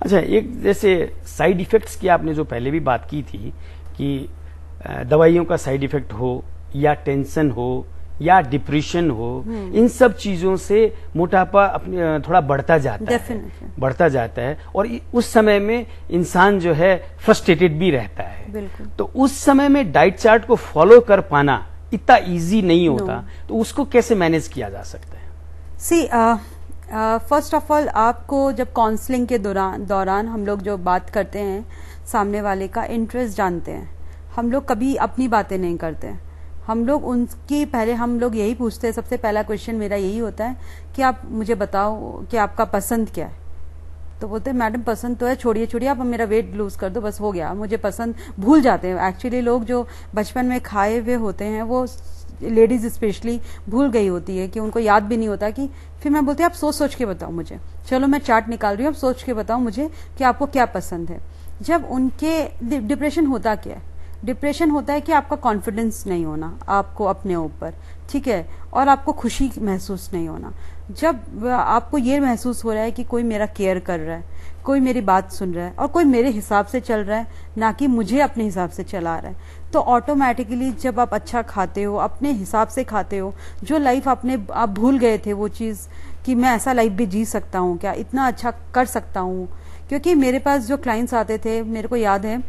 अच्छा, एक जैसे साइड इफेक्ट्स की आपने जो पहले भी बात की थी कि दवाइयों का साइड इफेक्ट हो या टेंशन हो या डिप्रेशन हो, इन सब चीजों से मोटापा अपने थोड़ा बढ़ता जाता है और उस समय में इंसान जो है फ्रस्ट्रेटेड भी रहता है। तो उस समय में डाइट चार्ट को फॉलो कर पाना इतना इजी नहीं होता, तो उसको कैसे मैनेज किया जा सकता है? सी फर्स्ट ऑफ ऑल, आपको जब काउंसलिंग के दौरान हम लोग जो बात करते हैं, सामने वाले का इंटरेस्ट जानते हैं। हम लोग कभी अपनी बातें नहीं करते हैं, हम लोग उनकी पहले हम लोग यही पूछते हैं। सबसे पहला क्वेश्चन मेरा यही होता है कि आप मुझे बताओ कि आपका पसंद क्या है। तो बोलते हैं मैडम पसंद तो है, छोड़िए आप मेरा वेट लूज कर दो, बस हो गया, मुझे पसंद भूल जाते हैं। एक्चुअली लोग जो बचपन में खाए हुए होते हैं, वो लेडीज स्पेशली भूल गई होती है कि उनको याद भी नहीं होता कि, फिर मैं बोलती हूँ आप सोच के बताओ मुझे, चलो मैं चार्ट निकाल रही हूँ, आप सोच के बताओ मुझे कि आपको क्या पसंद है। जब उनके डिप्रेशन होता क्या है, डिप्रेशन होता है कि आपका कॉन्फिडेंस नहीं होना आपको अपने ऊपर, ठीक है, और आपको खुशी महसूस नहीं होना। जब आपको ये महसूस हो रहा है कि कोई मेरा केयर कर रहा है, कोई मेरी बात सुन रहा है और कोई मेरे हिसाब से चल रहा है, ना कि मुझे अपने हिसाब से चला रहा है, तो ऑटोमेटिकली जब आप अच्छा खाते हो, अपने हिसाब से खाते हो, जो लाइफ आप भूल गए थे वो चीज़ कि मैं ऐसा लाइफ भी जी सकता हूँ क्या, इतना अच्छा कर सकता हूँ। क्योंकि मेरे पास जो क्लाइंट्स आते थे, मेरे को याद है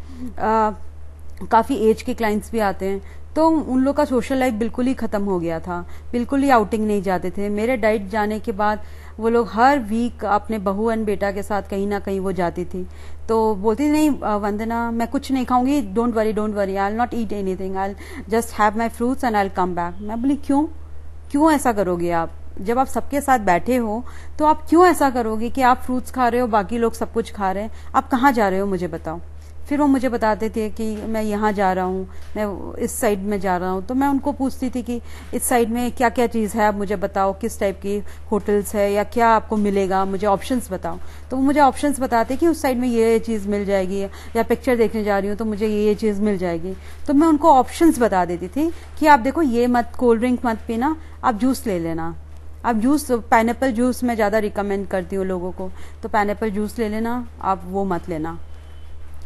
काफ़ी एज के क्लाइंट्स भी आते हैं, तो उन लोग का सोशल लाइफ बिल्कुल ही खत्म हो गया था, बिल्कुल ही आउटिंग नहीं जाते थे। मेरे डाइट जाने के बाद वो लोग हर वीक अपने बहू एंड बेटा के साथ कहीं ना कहीं वो जाती थी, तो बोलती नहीं वंदना मैं कुछ नहीं खाऊंगी, don't worry I will not eat anything, I will just have my fruits and I will come back. मैं बोली क्यों ऐसा करोगे आप? जब आप सबके साथ बैठे हो तो आप क्यों ऐसा करोगे कि आप फ्रूट्स खा रहे हो, बाकी लोग सब कुछ खा रहे हैं, आप कहाँ जा रहे हो मुझे बताओ। फिर वो मुझे बताते थे कि मैं यहाँ जा रहा हूँ, मैं इस साइड में जा रहा हूँ। तो मैं उनको पूछती थी कि इस साइड में क्या क्या चीज़ है, आप मुझे बताओ, किस टाइप की होटल्स है या क्या आपको मिलेगा, मुझे ऑप्शंस बताओ। तो वो मुझे ऑप्शंस बताते कि उस साइड में ये चीज़ मिल जाएगी, या पिक्चर देखने जा रही हूँ तो मुझे ये चीज़ मिल जाएगी। तो मैं उनको ऑप्शंस बता देती थी कि आप देखो ये मत, कोल्ड ड्रिंक मत पीना, आप जूस ले लेना। आप जूस, पाइनएप्पल जूस मैं ज़्यादा रिकमेंड करती हूँ लोगों को, तो पाइनएप्पल जूस ले लेना, आप वो मत लेना,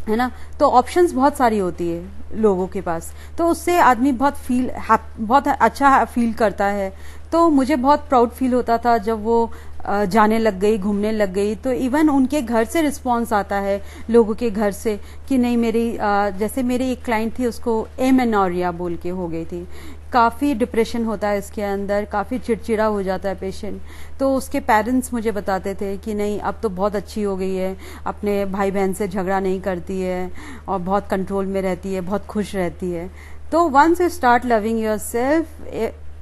है ना। तो ऑप्शंस बहुत सारी होती है लोगों के पास, तो उससे आदमी बहुत अच्छा फील करता है। तो मुझे बहुत प्राउड फील होता था जब वो जाने लग गई, घूमने लग गई। तो इवन उनके घर से रिस्पांस आता है, लोगों के घर से, कि नहीं मेरी जैसे मेरी एक क्लाइंट थी, उसको एमेनोरिया बोल के हो गई थी, काफ़ी डिप्रेशन होता है इसके अंदर, काफ़ी चिड़चिड़ा हो जाता है पेशेंट। तो उसके पेरेंट्स मुझे बताते थे कि नहीं अब तो बहुत अच्छी हो गई है, अपने भाई बहन से झगड़ा नहीं करती है और बहुत कंट्रोल में रहती है, बहुत खुश रहती है। तो once you start loving yourself,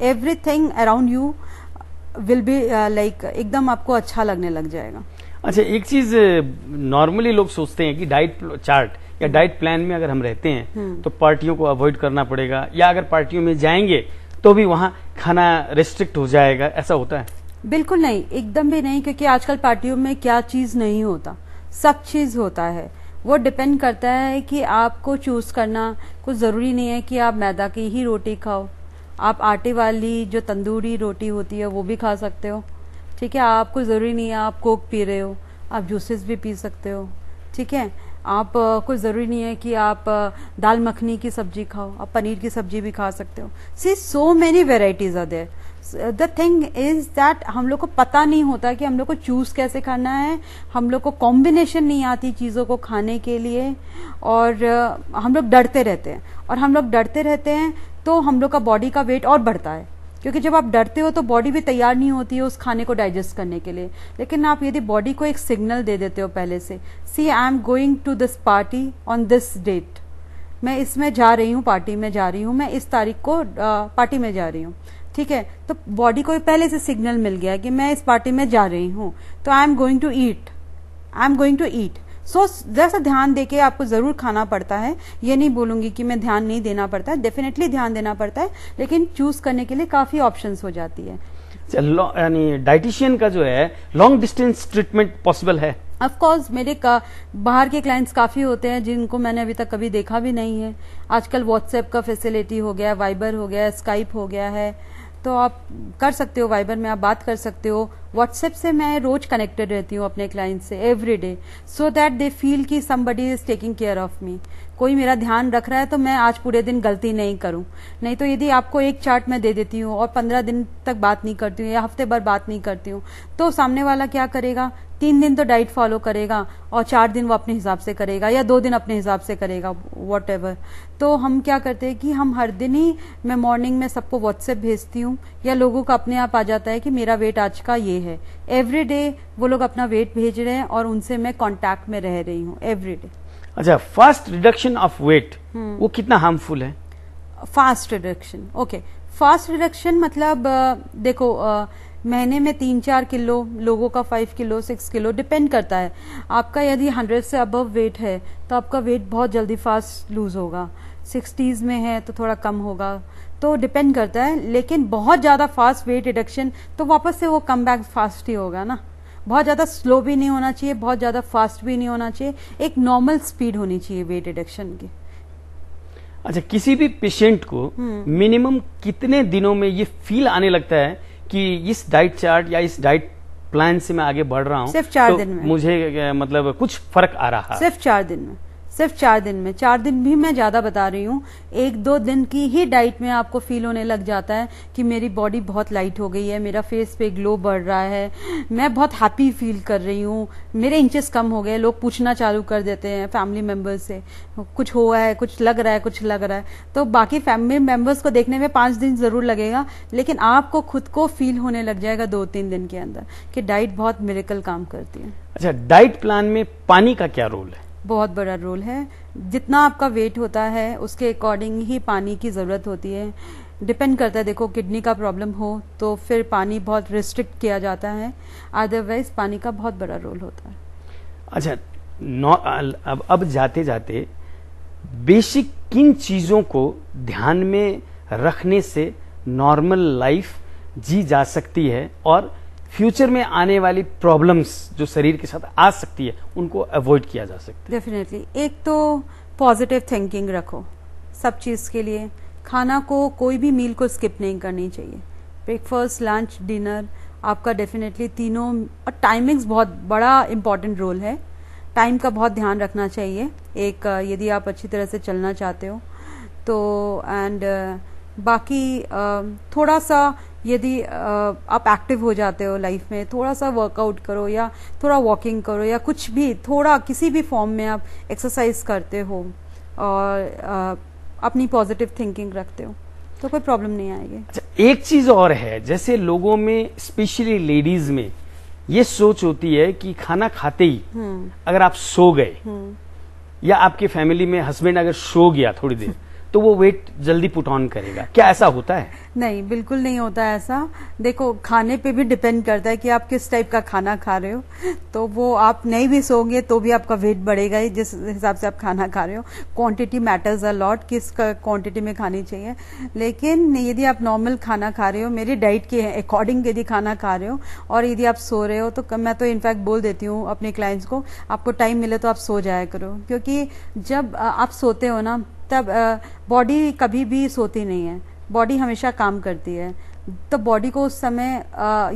everything around you will be like एकदम आपको अच्छा लगने लग जाएगा। अच्छा, एक चीज नॉर्मली लोग सोचते हैं कि डाइट चार्ट या डाइट प्लान में अगर हम रहते हैं तो पार्टियों को अवॉइड करना पड़ेगा, या अगर पार्टियों में जाएंगे तो भी वहां खाना रेस्ट्रिक्ट हो जाएगा, ऐसा होता है? बिल्कुल नहीं, एकदम भी नहीं, क्योंकि आजकल पार्टियों में क्या चीज नहीं होता, सब चीज होता है। वो डिपेंड करता है कि आपको चूज करना। कुछ जरूरी नहीं है कि आप मैदा की ही रोटी खाओ, आप आटे वाली जो तंदूरी रोटी होती है वो भी खा सकते हो, ठीक है। आपको जरूरी नहीं है आप कोक पी रहे हो, आप जूसेस भी पी सकते हो, ठीक है। आप कोई ज़रूरी नहीं है कि आप दाल मखनी की सब्जी खाओ, आप पनीर की सब्जी भी खा सकते हो। See so many varieties are there. The thing is that हम लोग को पता नहीं होता कि हम लोग को चूज कैसे करना है, हम लोग को कॉम्बिनेशन नहीं आती चीज़ों को खाने के लिए, और हम लोग डरते रहते हैं, और हम लोग डरते रहते हैं तो हम लोग का बॉडी का वेट और बढ़ता है, क्योंकि जब आप डरते हो तो बॉडी भी तैयार नहीं होती है उस खाने को डाइजेस्ट करने के लिए। लेकिन आप यदि बॉडी को एक सिग्नल दे देते हो पहले से, see I am going to this party on this date, मैं इसमें जा रही हूँ, पार्टी में जा रही हूँ, मैं इस तारीख को पार्टी में जा रही हूँ, ठीक है, तो बॉडी को पहले से सिग्नल मिल गया कि मैं इस पार्टी में जा रही हूँ, तो I am going to eat, so जैसा ध्यान देके आपको जरूर खाना पड़ता है। ये नहीं बोलूंगी कि मैं ध्यान नहीं देना पड़ता है, डेफिनेटली ध्यान देना पड़ता है, लेकिन चूज करने के लिए काफी ऑप्शंस हो जाती है। यानी डाइटिशियन का जो है लॉन्ग डिस्टेंस ट्रीटमेंट पॉसिबल है? ऑफ कोर्स, मेरे बाहर के क्लाइंट्स काफी होते हैं जिनको मैंने अभी तक कभी देखा भी नहीं है। आजकल व्हाट्सएप का फैसिलिटी हो गया, वाइबर हो गया, स्काइप हो गया है, तो आप कर सकते हो, वाइबर में आप बात कर सकते हो। व्हाट्सएप से मैं रोज कनेक्टेड रहती हूँ अपने क्लाइंट से every day, so that they feel कि somebody is taking care of me, कोई मेरा ध्यान रख रहा है, तो मैं आज पूरे दिन गलती नहीं करूं। नहीं तो यदि आपको एक चार्ट मैं दे देती हूँ और 15 दिन तक बात नहीं करती हूँ या हफ्ते भर बात नहीं करती हूँ, तो सामने वाला क्या करेगा, 3 दिन तो डाइट फॉलो करेगा और 4 दिन वो अपने हिसाब से करेगा या 2 दिन अपने हिसाब से करेगा, वॉट। तो हम क्या करते हैं कि हम हर दिन ही, मैं मॉर्निंग में सबको व्हाट्सएप भेजती हूँ या लोगों को अपने आप आ जाता है कि मेरा वेट आज का ये है, एवरी डे वो लोग अपना वेट भेज रहे हैं और उनसे मैं कांटेक्ट में रह रही हूँ एवरी डे। अच्छा, फास्ट रिडक्शन ऑफ वेट वो कितना हार्मफुल है? Fast reduction, okay, fast reduction मतलब देखो, महीने में 3-4 किलो, लोगों का 5 किलो 6 किलो डिपेंड करता है। आपका यदि 100 से अबव वेट है तो आपका वेट बहुत जल्दी फास्ट लूज होगा, 60s में है तो थोड़ा कम होगा, तो डिपेंड करता है। लेकिन बहुत ज्यादा फास्ट वेट रिडक्शन तो वापस से वो कम बैक फास्ट ही होगा ना, बहुत ज्यादा स्लो भी नहीं होना चाहिए, बहुत ज्यादा फास्ट भी नहीं होना चाहिए, एक नॉर्मल स्पीड होनी चाहिए वेट रिडक्शन की। अच्छा, किसी भी पेशेंट को मिनिमम कितने दिनों में ये फील आने लगता है कि इस डाइट चार्ट या इस डाइट प्लान से मैं आगे बढ़ रहा हूँ, सिर्फ 4 दिन में मुझे मतलब कुछ फर्क आ रहा है? सिर्फ 4 दिन में, सिर्फ 4 दिन में, 4 दिन भी मैं ज्यादा बता रही हूँ, 1-2 दिन की ही डाइट में आपको फील होने लग जाता है कि मेरी बॉडी बहुत लाइट हो गई है, मेरा फेस पे ग्लो बढ़ रहा है, मैं बहुत हैप्पी फील कर रही हूँ, मेरे इंचेस कम हो गए, लोग पूछना चालू कर देते हैं फैमिली मेंबर्स से, कुछ हुआ है, कुछ लग रहा है, कुछ लग रहा है। तो बाकी फैमिली मेंबर्स को देखने में 5 दिन जरूर लगेगा, लेकिन आपको खुद को फील होने लग जाएगा 2-3 दिन के अंदर कि डाइट बहुत मिरेकल काम करती है। अच्छा, डाइट प्लान में पानी का क्या रोल है? बहुत बड़ा रोल है, जितना आपका वेट होता है उसके अकॉर्डिंग ही पानी की जरूरत होती है, डिपेंड करता है। देखो, किडनी का प्रॉब्लम हो तो फिर पानी बहुत रिस्ट्रिक्ट किया जाता है, अदरवाइज पानी का बहुत बड़ा रोल होता है। अच्छा, अब जाते जाते बेसिक किन चीजों को ध्यान में रखने से नॉर्मल लाइफ जी जा सकती है और फ्यूचर में आने वाली प्रॉब्लम्स जो शरीर के साथ आ सकती है उनको अवॉइड किया जा सकता है? डेफिनेटली, एक तो पॉजिटिव थिंकिंग रखो सब चीज के लिए, खाना को, कोई भी मील को स्किप नहीं करनी चाहिए, ब्रेकफास्ट, लंच, डिनर आपका डेफिनेटली तीनों, और टाइमिंग्स बहुत बड़ा इंपॉर्टेंट रोल है, टाइम का बहुत ध्यान रखना चाहिए एक, यदि आप अच्छी तरह से चलना चाहते हो तो। एंड बाकी थोड़ा सा यदि आप एक्टिव हो जाते हो लाइफ में, थोड़ा सा वर्कआउट करो या थोड़ा वॉकिंग करो या कुछ भी, थोड़ा किसी भी फॉर्म में आप एक्सरसाइज करते हो और अपनी पॉजिटिव थिंकिंग रखते हो तो कोई प्रॉब्लम नहीं आएगी। अच्छा, एक चीज और है, जैसे लोगों में स्पेशली लेडीज में ये सोच होती है कि खाना खाते ही अगर आप सो गए या आपके फैमिली में हस्बैंड अगर सो गया थोड़ी देर तो वो वेट जल्दी पुट ऑन करेगा, क्या ऐसा होता है? नहीं, बिल्कुल नहीं होता है ऐसा। देखो, खाने पे भी डिपेंड करता है कि आप किस टाइप का खाना खा रहे हो, तो वो आप नहीं भी सोओगे तो भी आपका वेट बढ़ेगा ही, जिस हिसाब से आप खाना खा रहे हो। क्वांटिटी मैटर्स अ लॉट, किस क्वांटिटी में खानी चाहिए। लेकिन यदि आप नॉर्मल खाना खा रहे हो, मेरी डाइट के अकॉर्डिंग यदि खाना खा रहे हो और यदि आप सो रहे हो, तो मैं तो इनफैक्ट बोल देती हूँ अपने क्लाइंट्स को, आपको टाइम मिले तो आप सो जाया करो, क्योंकि जब आप सोते हो ना तब बॉडी कभी भी सोती नहीं है, बॉडी हमेशा काम करती है। तो बॉडी को उस समय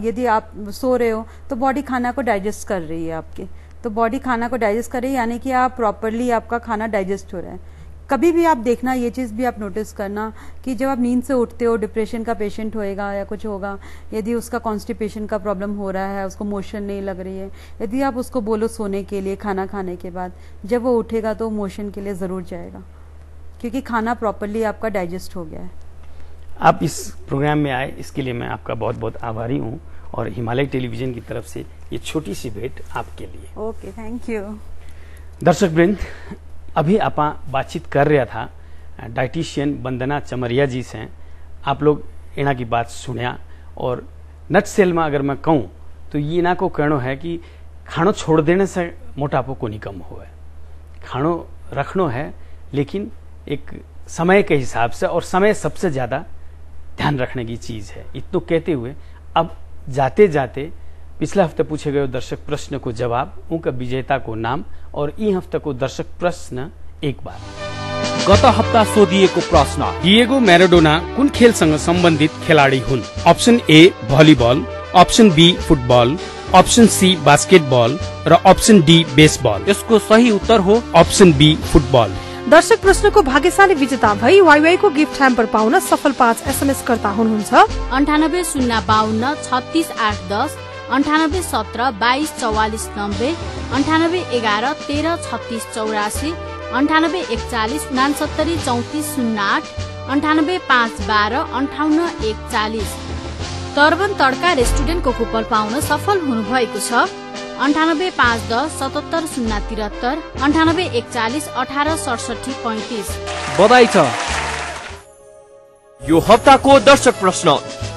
यदि आप सो रहे हो तो बॉडी खाना को डाइजेस्ट कर रही है आपकी, तो बॉडी खाना को डाइजेस्ट कर रही है, यानी कि आप प्रॉपरली आपका खाना डाइजेस्ट हो रहा है। कभी भी आप देखना, ये चीज भी आप नोटिस करना कि जब आप नींद से उठते हो, डिप्रेशन का पेशेंट होएगा या कुछ होगा, यदि उसका कॉन्स्टिपेशन का प्रॉब्लम हो रहा है, उसको मोशन नहीं लग रही है, यदि आप उसको बोलो सोने के लिए खाना खाने के बाद, जब वो उठेगा तो मोशन के लिए जरूर जाएगा, क्योंकि खाना प्रॉपरली आपका डाइजेस्ट हो गया है। आप इस प्रोग्राम में आए, इसके लिए मैं आपका बहुत बहुत आभारी हूँ और हिमालय टेलीविजन की तरफ से ये छोटी सी भेंट आपके लिए। Okay, thank you. दर्शक वृंद, अभी आप बातचीत कर रहा था डाइटिशियन वंदना चमरिया जी से। आप लोग इना की बात सुनिया और नट सेल में अगर मैं कहूँ तो ये इना को कहना है कि खानो छोड़ देने से मोटापो को नहीं कम हुआ है, खानो रखनो है लेकिन एक समय के हिसाब से, और समय सबसे ज़्यादा ध्यान रखने की चीज़ है। इतना कहते हुए अब जाते जाते पिछले हफ्ते पूछे गए दर्शक प्रश्न को जवाब, उनका विजेता को नाम और ई हफ्ते को दर्शक प्रश्न एक बार। गत हप्ता सोधिएको प्रश्न, डिएगो मैराडोना कुन खेलसँग सम्बन्धित खेलाडी हुन्? Option A volleyball, option B football, option C basketball र अप्सन डी बेसबल। यसको सही उत्तर हो अप्सन बी फुटबल। दर्शक प्रश्नको भाग्यशाली विजेता भई वाईवाई को गिफ्ट ह्याम्पर पाउन सफल 5 SMS कर्ता हुनुहुन्छ 98 052 36 810, 98 17 22 44 90, 98 11 13 36 84, 98 41 69 34 08, 98 5 12 58 41। तर्बन तड्का रेस्टुरेन्टको कुपन पाउन सफल हुनुभएको छ 98 5 10 77 073, 98 41 18 67 35। बधाई छ। यो हप्ताको दर्शक प्रश्न,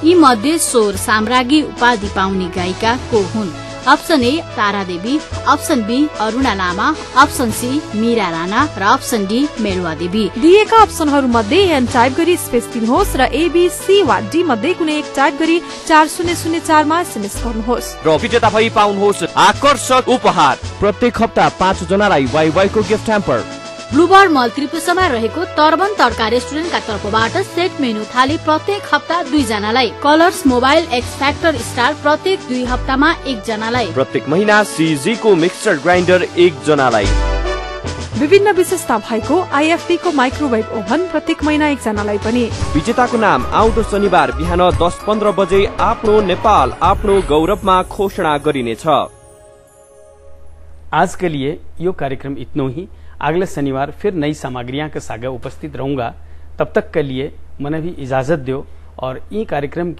यी मध्ये स्वर साम्राज्ञी उपाधि पाउने गायिका को हुन्? Option A Tara Devi, option B Aruna Lama, option C Meera Rana र अप्सन डी मेरुवा देवी। दिएका अप्सनहरू मध्ये एन टाइप गरी स्पेस दिनुहोस् र एबीसी वा डी मध्ये कुनै एक टाइप गरी 4004 मा SMS गर्नुहोस् र विजेता भई पाउनुहोस् आकर्षक उपहार। प्रत्येक हप्ता 5 जनालाई वाईवाई को गिफ्ट ह्याम्पर। ब्लूबर्ड मल त्रिपुसमा रहेको तर्बन तड्का रेस्टुरेन्टका तर्फबाट सेट मेनु थाली प्रत्येक हप्ता 2 जनालाई, colours mobile x factor star प्रत्येक 2 हप्तामा 1 जनालाई, प्रत्येक महिना सीजी को मिक्सर ग्राइन्डर 1 जनालाई, विभिन्न विशेषता भएको आईएफबी को माइक्रोवेभ ओभन प्रत्येक महिना 1 जनालाई पनि। विजेताको नाम आउँदो शनिबार बिहान 10:15 बजे आफ्नो नेपाल आफ्नो गौरवमा घोषणा गरिनेछ। आज के लिए यो कार्यक्रम इतना ही। अगले शनिवार फिर नई सामग्रियां के साथ उपस्थित रहूंगा। तब तक के लिए मैंने भी इजाजत दो और ई कार्यक्रम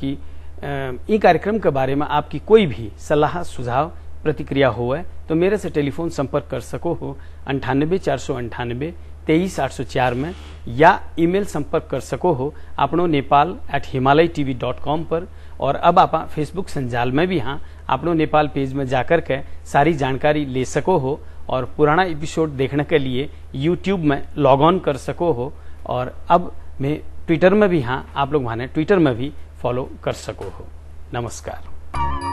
के बारे में आपकी कोई भी सलाह सुझाव प्रतिक्रिया हो है तो मेरे से टेलीफोन संपर्क कर सको हो 98 498 23 804 में, या ईमेल संपर्क कर सको हो अपनो nepal@himalaytv.com पर। और अब आप फेसबुक संजाल में भी हाँ अपनो नेपाल पेज में जाकर के सारी जानकारी ले सको हो और पुराना एपिसोड देखने के लिए YouTube में लॉग ऑन कर सको हो। और अब मैं ट्विटर में भी हाँ आप लोग माने ट्विटर में भी फॉलो कर सको हो। नमस्कार।